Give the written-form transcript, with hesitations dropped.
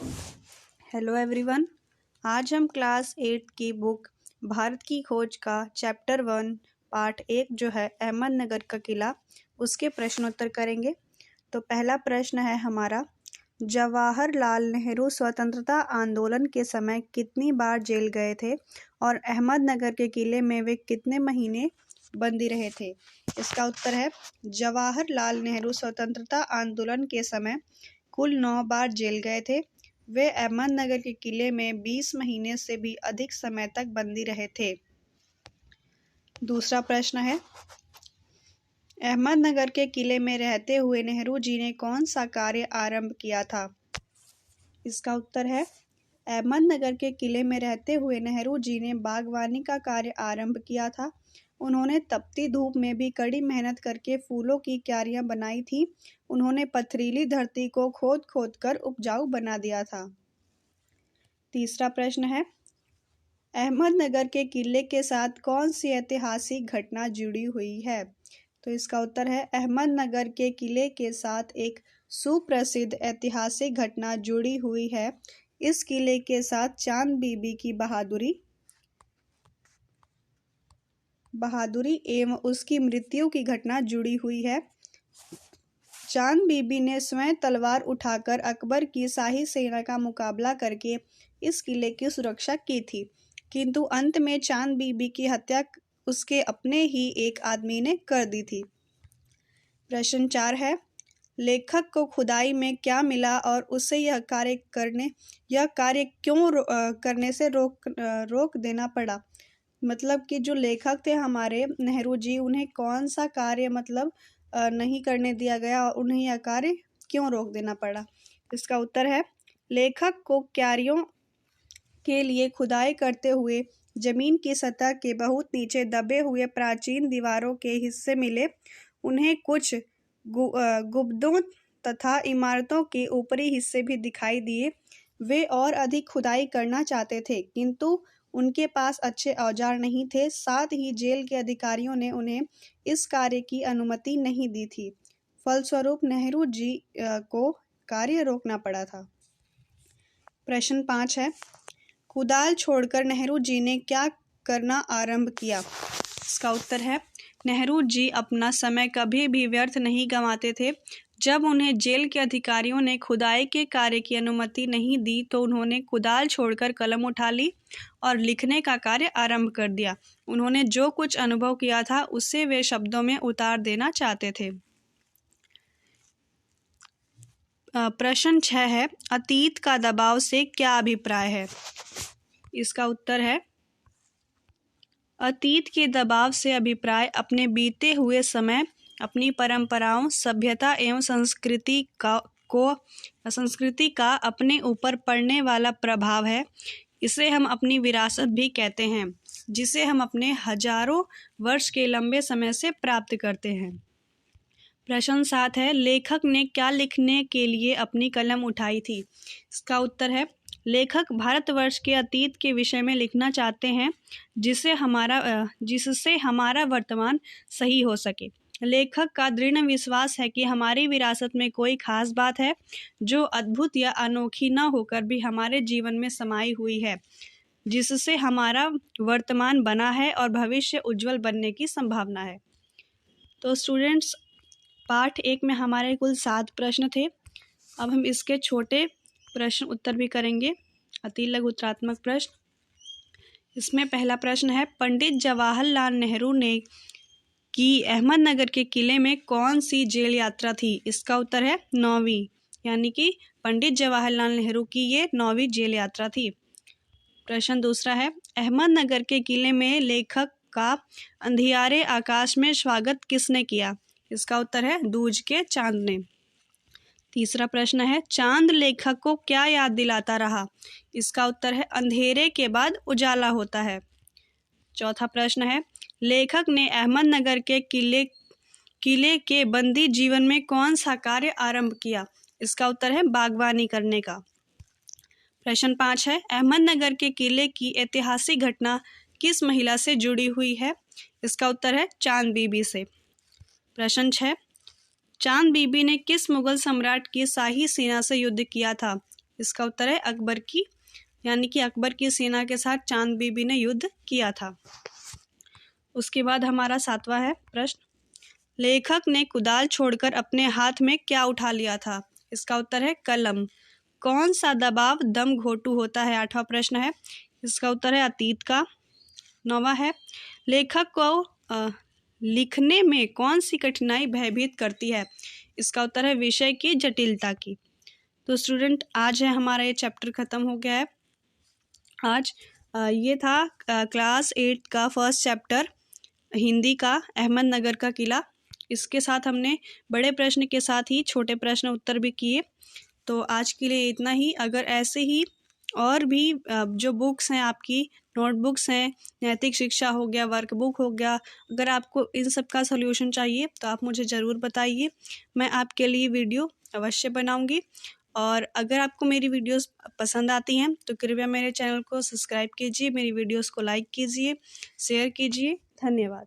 Hello everyone. आज हम class 8 की बुक भारत की खोज का चैप्टर 1 पार्ट 1 जो है अहमदनगर का किला, उसके प्रश्नोत्तर करेंगे। तो पहला प्रश्न है हमारा, जवाहरलाल नेहरू स्वतंत्रता आंदोलन के समय कितनी बार जेल गए थे और अहमदनगर के किले में वे कितने महीने बंदी रहे थे। इसका उत्तर है, जवाहरलाल नेहरू स्वतंत्रता आंदोलन के समय कुल 9 बार जेल गए थे। वे अहमदनगर के किले में 20 महीने से भी अधिक समय तक बंदी रहे थे। दूसरा प्रश्न है, अहमदनगर के किले में रहते हुए नेहरू जी ने कौन सा कार्य आरंभ किया था। इसका उत्तर है, अहमदनगर के किले में रहते हुए नेहरू जी ने बागवानी का कार्य आरंभ किया था। उन्होंने तपती धूप में भी कड़ी मेहनत करके फूलों की क्यारियां बनाई थी। उन्होंने पथरीली धरती को खोद खोद कर उपजाऊ बना दिया था। तीसरा प्रश्न है, अहमदनगर के किले के साथ कौन सी ऐतिहासिक घटना जुड़ी हुई है। तो इसका उत्तर है, अहमदनगर के किले के साथ एक सुप्रसिद्ध ऐतिहासिक घटना जुड़ी हुई है। इस किले के साथ चांद बीबी की बहादुरी एवं उसकी मृत्यु की घटना जुड़ी हुई है। चांद बीबी ने स्वयं तलवार उठाकर अकबर की शाही सेना का मुकाबला करके इस किले की सुरक्षा की थी, किंतु अंत में चांद बीबी की हत्या उसके अपने ही एक आदमी ने कर दी थी। प्रश्न 4 है, लेखक को खुदाई में क्या मिला और उसे यह कार्य क्यों करने से रोक देना पड़ा। मतलब कि जो लेखक थे हमारे नेहरू जी, उन्हें कौन सा कार्य नहीं करने दिया गया और उन्हें यह कार्य क्यों रोक देना पड़ा। इसका उत्तर है, लेखक को क्यारियों के लिए खुदाई करते हुए जमीन की सतह के बहुत नीचे दबे हुए प्राचीन दीवारों के हिस्से मिले। उन्हें कुछ गुंबदों तथा इमारतों के ऊपरी हिस्से भी दिखाई दिए। वे और अधिक खुदाई करना चाहते थे, किंतु उनके पास अच्छे औजार नहीं थे। साथ ही जेल के अधिकारियों ने उन्हें इस कार्य की अनुमति नहीं दी थी। फलस्वरूप नेहरू जी को कार्य रोकना पड़ा था। प्रश्न 5 है, कुदाल छोड़कर नेहरू जी ने क्या करना आरंभ किया। इसका उत्तर है, नेहरू जी अपना समय कभी भी व्यर्थ नहीं गंवाते थे। जब उन्हें जेल के अधिकारियों ने खुदाई के कार्य की अनुमति नहीं दी तो उन्होंने कुदाल छोड़कर कलम उठा ली और लिखने का कार्य आरंभ कर दिया। उन्होंने जो कुछ अनुभव किया था उसे वे शब्दों में उतार देना चाहते थे। प्रश्न 6 है, अतीत का दबाव से क्या अभिप्राय है। इसका उत्तर है, अतीत के दबाव से अभिप्राय अपने बीते हुए समय, अपनी परंपराओं, सभ्यता एवं संस्कृति का अपने ऊपर पड़ने वाला प्रभाव है। इसे हम अपनी विरासत भी कहते हैं, जिसे हम अपने हजारों वर्ष के लंबे समय से प्राप्त करते हैं। प्रश्न 7 है, लेखक ने क्या लिखने के लिए अपनी कलम उठाई थी। इसका उत्तर है, लेखक भारतवर्ष के अतीत के विषय में लिखना चाहते हैं, जिससे हमारा वर्तमान सही हो सके। लेखक का दृढ़ विश्वास है कि हमारी विरासत में कोई खास बात है जो अद्भुत या अनोखी न होकर भी हमारे जीवन में समाई हुई है, जिससे हमारा वर्तमान बना है और भविष्य उज्जवल बनने की संभावना है। तो स्टूडेंट्स, पाठ 1 में हमारे कुल 7 प्रश्न थे। अब हम इसके छोटे प्रश्न उत्तर भी करेंगे, अति लघु उत्तरात्मक प्रश्न। इसमें पहला प्रश्न है, पंडित जवाहरलाल नेहरू ने की अहमदनगर के किले में कौन सी जेल यात्रा थी। इसका उत्तर है 9वीं, यानी कि पंडित जवाहरलाल नेहरू की ये 9वीं जेल यात्रा थी। प्रश्न दूसरा है, अहमदनगर के किले में लेखक का अंधियारे आकाश में स्वागत किसने किया। इसका उत्तर है दूज के चांद ने। तीसरा प्रश्न है, चांद लेखक को क्या याद दिलाता रहा। इसका उत्तर है, अंधेरे के बाद उजाला होता है। चौथा प्रश्न है, लेखक ने अहमदनगर के किले के बंदी जीवन में कौन सा कार्य आरंभ किया। इसका उत्तर है बागवानी करने का। प्रश्न 5 है, अहमदनगर के किले की ऐतिहासिक घटना किस महिला से जुड़ी हुई है। इसका उत्तर है चांद बीबी से। प्रश्न 6, चांद बीबी ने किस मुगल सम्राट की शाही सेना से युद्ध किया था। इसका उत्तर है अकबर की, यानी कि अकबर की सेना के साथ चांद बीबी ने युद्ध किया था। उसके बाद हमारा 7वां है प्रश्न, लेखक ने कुदाल छोड़कर अपने हाथ में क्या उठा लिया था? इसका उत्तर है कलम। कौन सा दबाव दम घोटू होता है? 8वां प्रश्न है, इसका उत्तर है अतीत का। 9वां है, लेखक को लिखने में कौन सी कठिनाई भयभीत करती है? इसका उत्तर है विषय की जटिलता की। तो स्टूडेंट, आज है हमारा ये चैप्टर ख़त्म हो गया है। आज ये था क्लास 8 का फर्स्ट चैप्टर हिंदी का, अहमदनगर का किला। इसके साथ हमने बड़े प्रश्न के साथ ही छोटे प्रश्न उत्तर भी किए। तो आज के लिए इतना ही। अगर ऐसे ही और भी जो बुक्स हैं, आपकी नोटबुक्स हैं, नैतिक शिक्षा हो गया, वर्कबुक हो गया, अगर आपको इन सब का सॉल्यूशन चाहिए तो आप मुझे ज़रूर बताइए, मैं आपके लिए वीडियो अवश्य बनाऊंगी। और अगर आपको मेरी वीडियोस पसंद आती हैं तो कृपया मेरे चैनल को सब्सक्राइब कीजिए, मेरी वीडियोस को लाइक कीजिए, शेयर कीजिए। धन्यवाद।